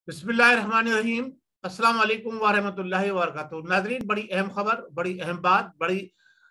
बिस्मिल्लाहिर्रहमानिर्रहीम। अस्सलाम वालेकुम वरहमतुल्लाहि वबरकातुहू। नाज़रीन, बड़ी अहम खबर, बड़ी अहम बात, बड़ी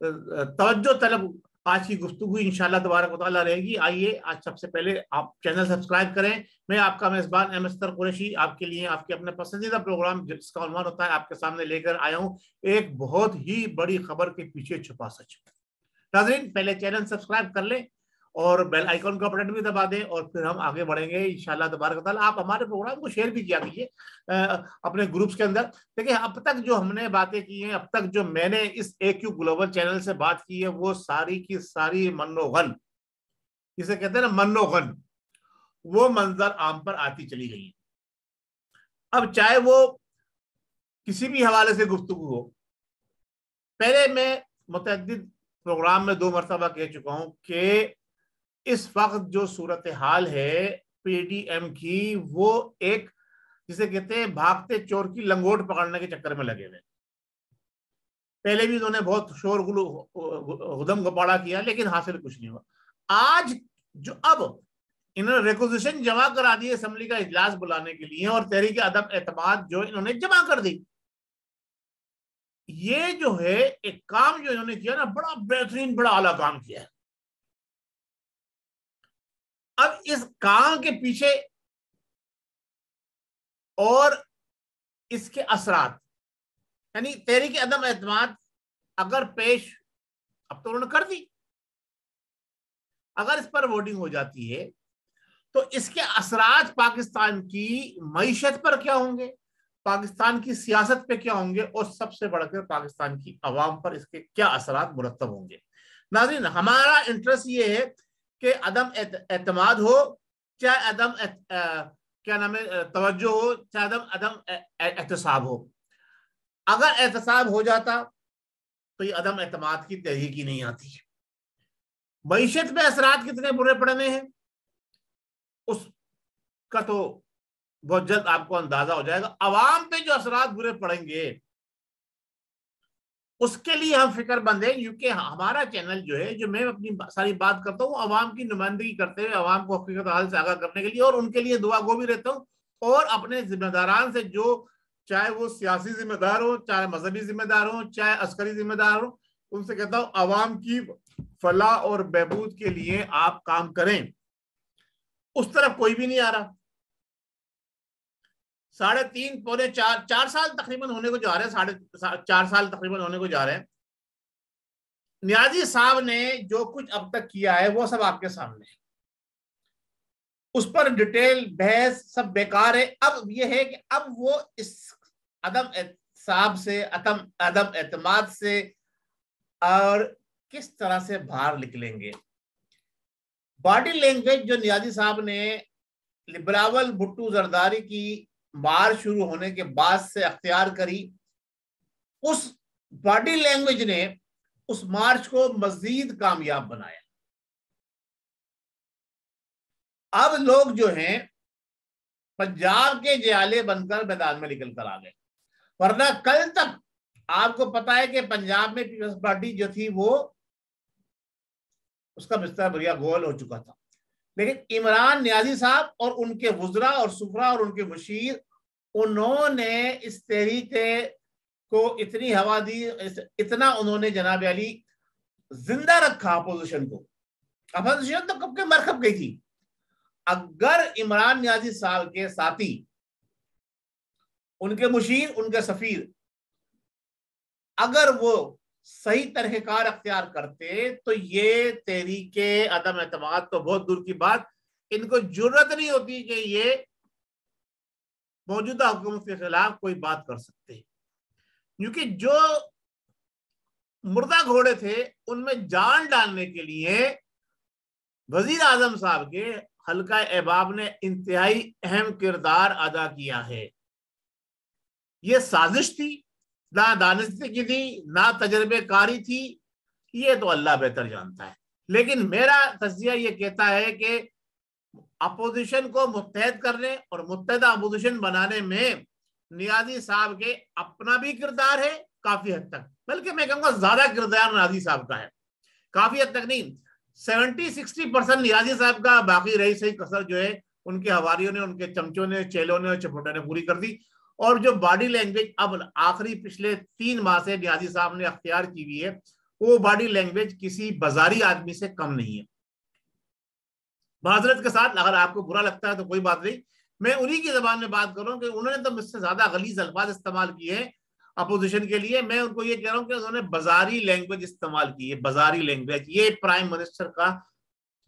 तवज्जो तलब आज की गुफ्तगू इंशाअल्लाह तबारक व तआला रहेगी। आइए, आज सबसे पहले आप चैनल सब्सक्राइब करें। मैं आपका मेज़बान अहमद सत्तर कुरैशी आपके लिए आपके अपने पसंदीदा प्रोग्राम जिसका उन्वान होता है आपके सामने लेकर आया हूँ, एक बहुत ही बड़ी खबर के पीछे छुपा सच। नाज़रीन, पहले चैनल सब्सक्राइब कर लें और बेल आइकन का बटन भी दबा दें और फिर हम आगे बढ़ेंगे इंशाल्लाह तबारक व तआला। आप हमारे प्रोग्राम को शेयर भी किया कीजिए अपने ग्रुप्स के अंदर। देखिए, अब तक जो हमने बातें की हैं, अब तक जो मैंने इस AQ ग्लोबल चैनल से बात की है, वो सारी की सारी मनोगन, जिसे कहते हैं ना मनोगन, वो मंजर आम पर आती चली गई। अब चाहे वो किसी भी हवाले से गुफ्तगू हो, पहले मैं मुतअद्दिद प्रोग्राम में 2 मरतबा कह चुका हूं कि इस वक्त जो सूरत हाल है PDM की, वो एक जिसे कहते हैं भागते चोर की लंगोट पकड़ने के चक्कर में लगे हुए। पहले भी इन्होंने बहुत शोर गुदम गुब्बारा किया, लेकिन हासिल कुछ नहीं हुआ। आज जो अब इन्होंने रिक्वेजिशन जमा करा दी असेंबली का इजलास बुलाने के लिए, और तहरीक अदम एतमाद जो इन्होंने जमा कर दी, ये जो है एक काम जो इन्होंने किया ना, बड़ा बेहतरीन, बड़ा आला काम किया है। अब इस काम के पीछे और इसके असरात, यानी तहरीक अदम एतमाद अगर पेश, अब तो उन्होंने कर दी, अगर इस पर वोटिंग हो जाती है तो इसके असरात पाकिस्तान की मईशत पर क्या होंगे, पाकिस्तान की सियासत पे क्या होंगे, और सबसे बढ़कर पाकिस्तान की अवाम पर इसके क्या असरात मुरत्तब होंगे। नाज़रीन, हमारा इंटरेस्ट ये है कि अदम एतमाद हो, चाहे अदम क्या नाम है तवज्जो हो, चाहे अदम एहतसाब हो। अगर एहतसाब हो जाता तो ये अदम एतमाद की तहरीक ही नहीं आती। मईशत पे असरात कितने बुरे पड़ने हैं उसका तो बहुत जल्द आपको अंदाजा हो जाएगा। अवाम पे जो असरात बुरे पड़ेंगे उसके लिए हम फिक्रमंद हैं, क्योंकि हमारा चैनल जो है, जो मैं अपनी सारी बात करता हूँ अवाम की नुमाइंदगी करते हुए, अवाम को हकीकत हाल से आगाह करने के लिए, और उनके लिए दुआ गो भी रहता हूँ। और अपने जिम्मेदारान से, जो चाहे वो सियासी जिम्मेदार हो, चाहे मजहबी जिम्मेदार हो, चाहे अस्करी जिम्मेदार हो, उनसे कहता हूँ अवाम की फलाह और बहबूद के लिए आप काम करें। उस तरफ कोई भी नहीं आ रहा। 3.5 पौने 4 साल तकरीबन होने को जा रहे हैं, 4.5 साल तकरीबन होने को जा रहे हैं। नियाजी साहब ने जो कुछ अब तक किया है वो सब आपके सामने है, उस पर डिटेल बहस सब बेकार है। अब यह है कि अब वो इस अदम साहब से, अदम एतमाद से और किस तरह से बाहर निकलेंगे। बॉडी लैंग्वेज जो नियाजी साहब ने बिलावल भुट्टो जरदारी की मार शुरू होने के बाद से अख्तियार करी, उस बॉडी लैंग्वेज ने उस मार्च को मजीद कामयाब बनाया। अब लोग जो हैं पंजाब के जयाले बनकर मैदान में निकल कर आ गए, वरना कल तक आपको पता है कि पंजाब में पीपल्स पार्टी जो थी वो उसका बिस्तर बढ़िया गोल हो चुका था। लेकिन इमरान नियाजी साहब और उनके वुज़रा और सुफरा और उनके मुशीर, उन्होंने इस तहरीके को इतनी हवा दी, इतना उन्होंने जनाब अली जिंदा रखा अपोजिशन को। अपोजिशन तो कब के मर खप गई थी। अगर इमरान नियाजी साहब के साथी, उनके मुशीर, उनके सफीर, अगर वो सही तरीक़ेकार अख्तियार करते तो ये तहरीके अदम एतमाद तो बहुत दूर की बात, इनको जरूरत नहीं होती कि ये मौजूदा हुकूमत के खिलाफ कोई बात कर सकते, क्योंकि जो मुर्दा घोड़े थे उनमें जान डालने के लिए वजीर आजम साहब के हल्का अहबाब ने इंतहाई अहम किरदार अदा किया है। ये साजिश थी, ना दानिशगी थी, ना तजर्बेकारी थी, ये तो अल्लाह बेहतर जानता है। लेकिन मेरा तज्जिया ये कहता है कि अपोजिशन को मुत्तहद करने और मुत्तहदा अपोजिशन बनाने में नियाजी साहब के अपना भी किरदार है काफी हद तक, बल्कि मैं कहूँगा ज्यादा किरदार नियाजी साहब का है। काफी हद तक नहीं, 70-60% नियाजी साहब का, बाकी रही सही कसर जो है उनके हवारियों ने, उनके चमचों ने, चेलों ने और चपोटों ने पूरी कर दी। और जो बॉडी लैंग्वेज अब आखिरी पिछले 3 माह से नियाजी साहब ने अख्तियार की हुई है, वो बॉडी लैंग्वेज किसी बाजारी आदमी से कम नहीं है। माजरत के साथ, अगर आपको बुरा लगता है तो कोई बात नहीं, मैं उन्हीं की जबान में बात कर रहा हूं कि उन्होंने तो मुझसे ज्यादा गलीज अल्फाज इस्तेमाल किए हैं अपोजिशन के लिए। मैं उनको ये कह रहा हूं कि उन्होंने बाजारी लैंग्वेज इस्तेमाल की है, बाजारी लैंग्वेज। ये प्राइम मिनिस्टर का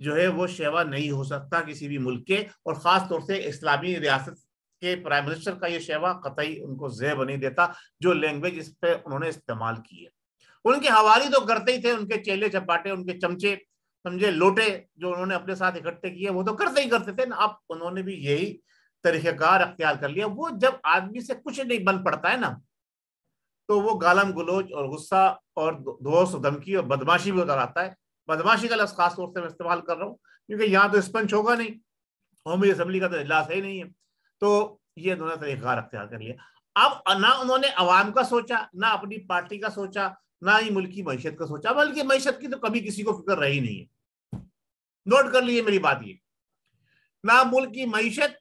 जो है वो शेवा नहीं हो सकता किसी भी मुल्क के, और खास तौर से इस्लामी रियासत के प्राइम मिनिस्टर का ये शेवा कतई उनको ज़ेब नहीं देता, जो लैंग्वेज इस पे उन्होंने इस्तेमाल की है। उनके हवारी तो करते ही थे, उनके चेले चपाटे, उनके चमचे समझे लोटे जो उन्होंने अपने साथ इकट्ठे किए, वो तो करते ही करते थे ना। अब उन्होंने भी यही तरीक़ेकार अख्तियार कर लिया। वो जब आदमी से कुछ नहीं बन पड़ता है ना, तो वो गालम गलोच और गुस्सा और दोस्त धमकी और बदमाशी भी उतर आता है। बदमाशी का लफ्ज़ खास तौर से मैं इस्तेमाल कर रहा हूँ क्योंकि यहाँ तो स्पंज होगा नहीं, कौमी असम्बली का तो इजलास है ही नहीं है। तो ये दोनों तरीक़ाकार अख्तियार कर लिया। अब ना उन्होंने अवाम का सोचा, ना अपनी पार्टी का सोचा, ना ही मुल्क की मैशत का सोचा, बल्कि मैशत की तो कभी किसी को फिक्र रही नहीं है। नोट कर लीजिए मेरी बात, ये ना मुल्क की मैशत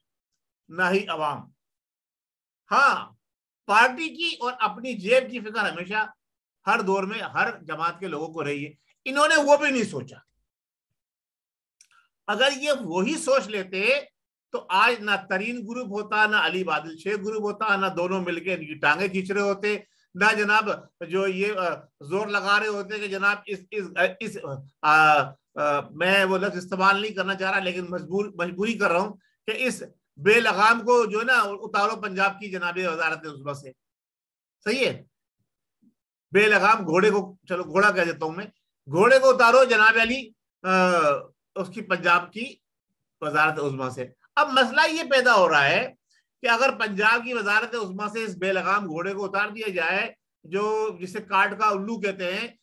ना ही अवाम। हाँ, पार्टी की और अपनी जेब की फिक्र हमेशा हर दौर में हर जमात के लोगों को रही है। इन्होंने वो भी नहीं सोचा। अगर ये वही सोच लेते तो आज ना तरीन ग्रुप होता, ना अली बादल शेख ग्रुप होता, ना दोनों मिलकर इनकी टांगे खींच रहे होते, ना जनाब जो ये जोर लगा रहे होते कि जनाब इस मैं वो लफ्ज इस्तेमाल नहीं करना चाह रहा, लेकिन मजबूरी कर रहा हूं कि इस बेलगाम को जो है ना उतारो पंजाब की जनाब वजारत उज़्मा से। सही है, बेलगाम घोड़े को, चलो घोड़ा कह देता हूं मैं, घोड़े को उतारो जनाब अली उसकी पंजाब की वजारत उज़्मा से। अब मसला ये पैदा हो रहा है कि अगर पंजाब की वजारत उज़्मा से इस बेलगाम घोड़े को उतार दिया जाए, जो जिसे काट का उल्लू कहते हैं,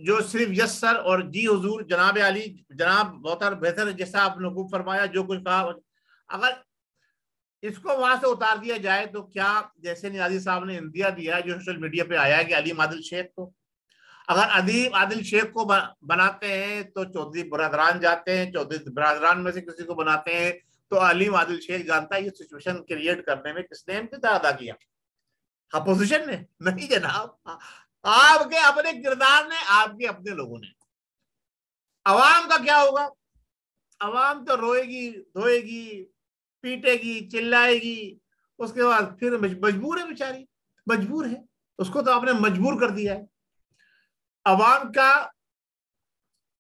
जो सिर्फ यस सर और जी हुजूर जनाब अली जनाब बहुत बेहतर जैसा आपने हुकूम फरमाया जो कुछ कहा, अगर इसको वहां से उतार दिया जाए तो क्या, जैसे नियाज़ी साहब ने इंदिया दिया है जो सोशल मीडिया पे आया है कि अलीम आदिल शेख को, अगर अदीब आदिल शेख को बनाते हैं तो चौधरी बरदरान जाते हैं, चौधरी बरदरान में से किसी को बनाते हैं तो अलीम आदिल शेख जानता है ये सिचुएशन क्रिएट करने में किसने किरदार अदा किया? अपोजिशन ने नहीं जनाब, आपके अपने किरदार ने, आपके अपने लोगों ने। अवाम का क्या होगा? अवाम तो रोएगी, धोएगी, पीटेगी, चिल्लाएगी, उसके बाद फिर मजबूर है बेचारी, मजबूर है, उसको तो आपने मजबूर कर दिया है। अवाम का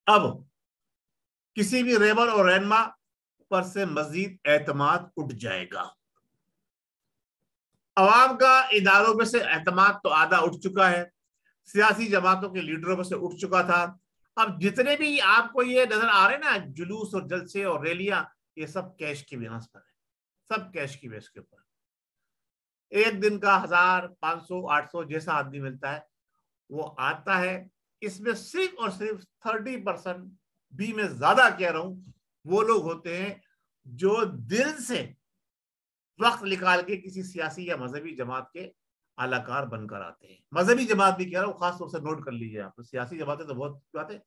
अब किसी भी रेबर और रहनुमा पर से मजीद एतमाद उठ जाएगा। अवाम का इदारों में से एतमाद तो आधा उठ चुका है, सियासी जमातों के लीडरों में से उठ चुका था। अब जितने भी आपको ये नजर आ रहे हैं ना जुलूस और जलसे और रैलियां, ये सब कैश की बेस पर है, सब कैश की बेस के ऊपर। एक दिन का 1000, 500, 800 जैसा आदमी मिलता है वो आता है। इसमें सिर्फ और सिर्फ 30% भी, मैं ज्यादा कह रहा हूं, वो लोग होते हैं जो दिल से वक्त निकाल के किसी सियासी या मजहबी जमात के आलाकार बनकर आते हैं। मजहबी जमात भी कह रहा हूं, खास तौर से नोट कर लीजिए आप, तो सियासी जमातें तो बहुत बातें,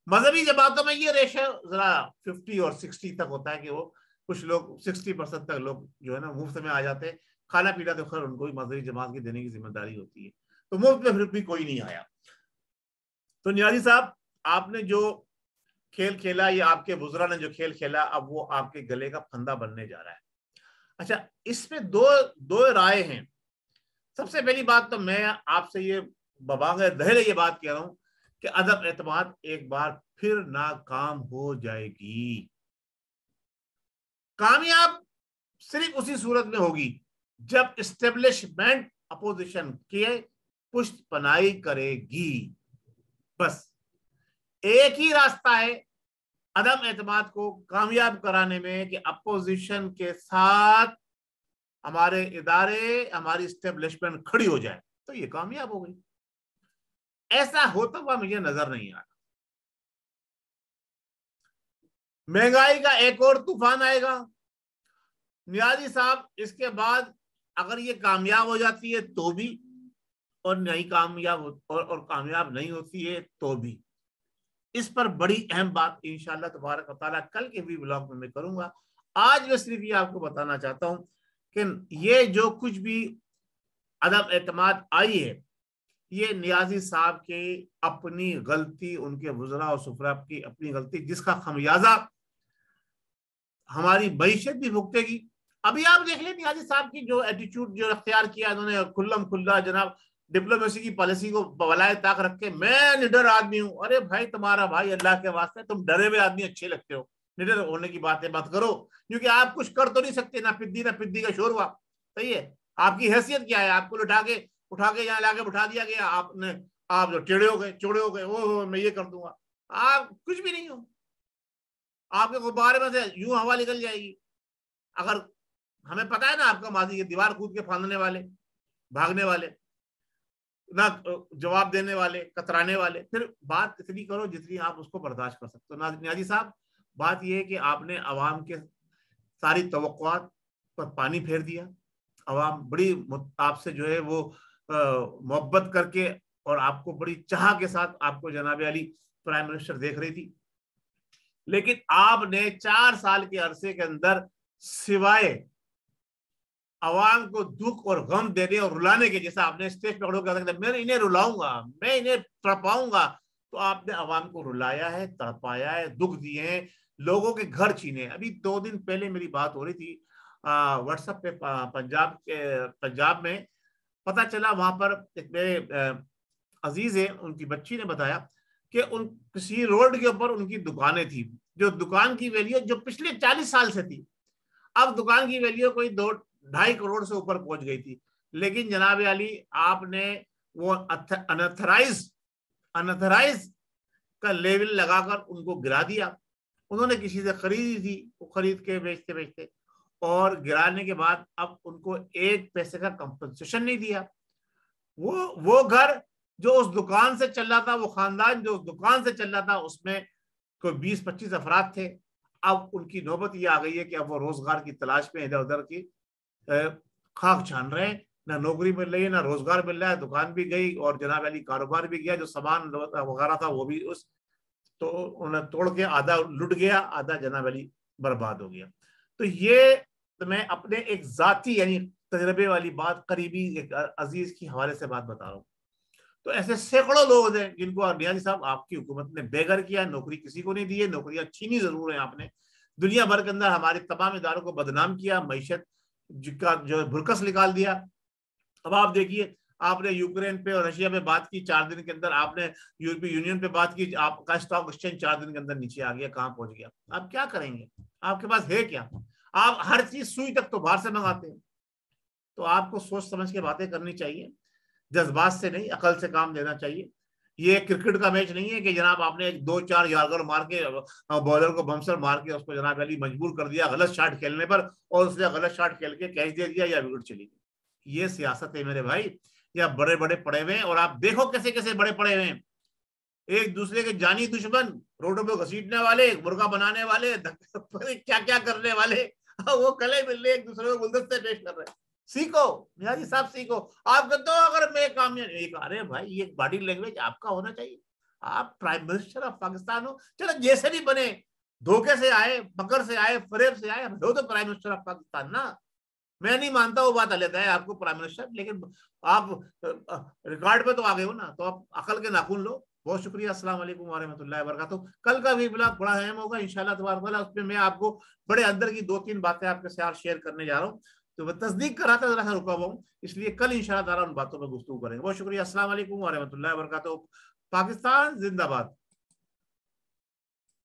मजहबी जमातों में ये रेशो जरा 50 और 60 तक होता है कि वो कुछ लोग 60% तक लोग जो है ना मुफ्त में आ जाते हैं। खाना पीना तो खैर उनको भी मजहबी जमात की देने की जिम्मेदारी होती है, तो मुफ्त में फिर भी कोई नहीं आया। तो नियाज़ी साहब, आपने जो खेल खेला, ये आपके बुजुर्ग ने जो खेल खेला, अब वो आपके गले का फंदा बनने जा रहा है। अच्छा, इसमें दो राय हैं। सबसे पहली बात तो मैं आपसे ये बबांगे दहले ये बात कह रहा हूं कि अदब एतमाद एक बार फिर नाकाम हो जाएगी। कामयाब सिर्फ उसी सूरत में होगी जब इस्टेब्लिशमेंट अपोजिशन के पुष्ट पनाही करेगी। बस एक ही रास्ता है अदम एतमाद को कामयाब कराने में कि अपोजिशन के साथ हमारे इदारे, हमारी इस्टेब्लिशमेंट खड़ी हो जाए, तो ये कामयाब हो गई। ऐसा होता हुआ मुझे नजर नहीं आ रहा। महंगाई का एक और तूफान आएगा नियाज़ी साहब, इसके बाद अगर ये कामयाब हो जाती है तो भी, और नहीं कामयाब और कामयाब नहीं होती है तो भी। इस पर बड़ी अहम बात इंशाअल्लाह तबारक व तआला कल के भी ब्लॉग में मैं करूंगा। आज मैं सिर्फ ये आपको बताना चाहता हूं कि ये जो कुछ भी अदम एतमाद आई है, ये नियाजी साहब की अपनी गलती, उनके वुज़रा और सुफरा की अपनी गलती, जिसका खमियाजा हमारी मईशत भी भुगतेगी। अभी आप देख लें नियाजी साहब की जो एटीट्यूड जो अख्तियार किया इन्होंने, खुल्लम खुल्ला जनाब डिप्लोमेसी की पॉलिसी को बलाए ताक रख के, मैं निडर आदमी हूं। अरे भाई तुम्हारा भाई, अल्लाह के वास्ते तुम डरे हुए आदमी अच्छे लगते हो, निडर होने की बातें मत करो, क्योंकि आप कुछ कर तो नहीं सकते, ना पिद्दी का शोरवा। सही है, आपकी हैसियत क्या है? आपको उठा के यहाँ लाके उठा दिया गया, आपने आप जो टेढ़े हो गए, चौड़े हो गए, ओ मैं ये कर दूंगा। आप कुछ भी नहीं हो, आपके गुब्बारे में से यूं हवा निकल जाएगी। अगर हमें पता है ना आपका माजी, ये दीवार कूद के फांदने वाले, भागने वाले, ना जवाब देने वाले, कतराने वाले, फिर बात इतनी करो जितनी आप उसको बर्दाश्त कर सकते हो। नियाजी साहब, बात यह है कि आपने अवाम के सारी तवक्कुआत पर पानी फेर दिया। अवाम बड़ी आपसे जो है वो मोहब्बत करके और आपको बड़ी चाह के साथ आपको जनाब अली प्राइम मिनिस्टर देख रही थी, लेकिन आपने 4 साल के अरसे के अंदर सिवाय अवाम को दुख और गम देने और रुलाने के, जैसा आपने स्टेज पर खड़े होकर मैं इन्हें रुलाऊंगा, मैं इन्हें तड़पाऊंगा, तो आपने अवाम को रुलाया है, तड़पाया है, दुख दिए हैं, लोगों के घर छीने। अभी 2 दिन पहले मेरी बात हो रही थी व्हाट्सएप पे, पंजाब में पता चला, वहां पर एक मेरे अजीज है, उनकी बच्ची ने बताया कि उन किसी रोड के ऊपर उनकी दुकानें थी, जो दुकान की वैल्यू जो पिछले 40 साल से थी, अब दुकान की वैल्यू कोई 2-2.5 करोड़ से ऊपर पहुंच गई थी। लेकिन जनाब अली आपने वो अनथराइज का लेवल लगाकर उनको गिरा दिया। उन्होंने किसी से खरीदी थी, वो खरीद के बेचते बेचते, और गिराने के बाद अब उनको 1 पैसे का कंपनसेशन नहीं दिया। वो घर जो उस दुकान से चल रहा था, वो खानदान जो उस दुकान से चल रहा था, उसमें कोई 20-25 अफराद थे। अब उनकी नौबत ये आ गई है कि अब वो रोजगार की तलाश में इधर उधर की खाक छान रहे हैं, ना नौकरी मिल रही है, ना रोजगार मिल रहा है। दुकान भी गई और जनाब अली कारोबार भी गया, जो सामान वगैरह था वो भी उस तो उन्हें तोड़ के आधा लुट गया, आधा जनाब अली बर्बाद हो गया। तो ये तो मैं अपने एक जाती यानी तजर्बे वाली बात, करीबी एक अजीज की हवाले से बात बता रहा हूँ। तो ऐसे सैकड़ों लोग हैं जिनको नियाजी साहब आपकी हुकूमत ने बेघर किया, नौकरी किसी को नहीं दी है, नौकरियां छीनी जरूर है आपने, दुनिया भर के अंदर हमारे तमाम इदारों को बदनाम किया, मैशत का जो भुरकस निकाल दिया। अब आप देखिए, आपने यूक्रेन पे और रशिया पे बात की, 4 दिन के अंदर आपने यूरोपीय यूनियन पे बात की, आपका स्टॉक एक्सचेंज 4 दिन के अंदर नीचे आ गया, कहां पहुंच गया? आप क्या करेंगे? आपके पास है क्या? आप हर चीज सुई तक तो बाहर से मंगाते हैं। तो आपको सोच समझ के बातें करनी चाहिए, जज्बात से नहीं, अकल से काम लेना चाहिए। ये क्रिकेट का मैच नहीं है कि जनाब आपने 2-4 यार्कर मार के बॉलर को बमसर मार के उसको जनाब अली मजबूर कर दिया गलत शॉट खेलने पर, और उसने गलत शॉट खेल के कैच दे दिया या विकेट चली गई। ये सियासत है मेरे भाई। या बड़े बड़े पड़े हुए हैं, और आप देखो कैसे कैसे बड़े पड़े हुए हैं, एक दूसरे के जानी दुश्मन, रोडों पे घसीटने वाले, मुर्गा बनाने वाले, क्या क्या करने वाले, वो गले मिल रहे, एक दूसरे को गुलदस्ते पेश कर रहे हैं। सीखो नियाजी साहब, सीखो। आप कहते हो अगर मैं कामयाब, अरे भाई ये बॉडी लैंग्वेज आपका होना चाहिए। आप प्राइम मिनिस्टर ऑफ पाकिस्तान हो, चलो जैसे भी बने, धोखे से आए, मकर से आए, फरेब से आए, हो तो प्राइम मिनिस्टर ऑफ पाकिस्तान ना। मैं नहीं मानता वो बात अलग है आपको प्राइम मिनिस्टर, लेकिन आप रिकॉर्ड पे तो आ गए हो ना, तो आप अकल के नाखून लो। बहुत शुक्रिया। अस्सलाम वालेकुम वरहमतुल्लाहि वबरकातुहू। कल का भी ब्लॉग बड़ा अहम होगा इंशाल्लाह तबारक तआला, उसमें मैं आपको बड़े अंदर की 2-3 बातें आपके साथ शेयर करने जा रहा हूँ। तो वह तस्दीक कराता जरा सा रुका हुआ हूँ, इसलिए कल इंशाल्लाह ताला उन बातों पर गुफ्तगू करेंगे। बहुत शुक्रिया। अस्सलाम वालेकुम वरहमतुल्लाहि वबरकातुहू। पाकिस्तान जिंदाबाद।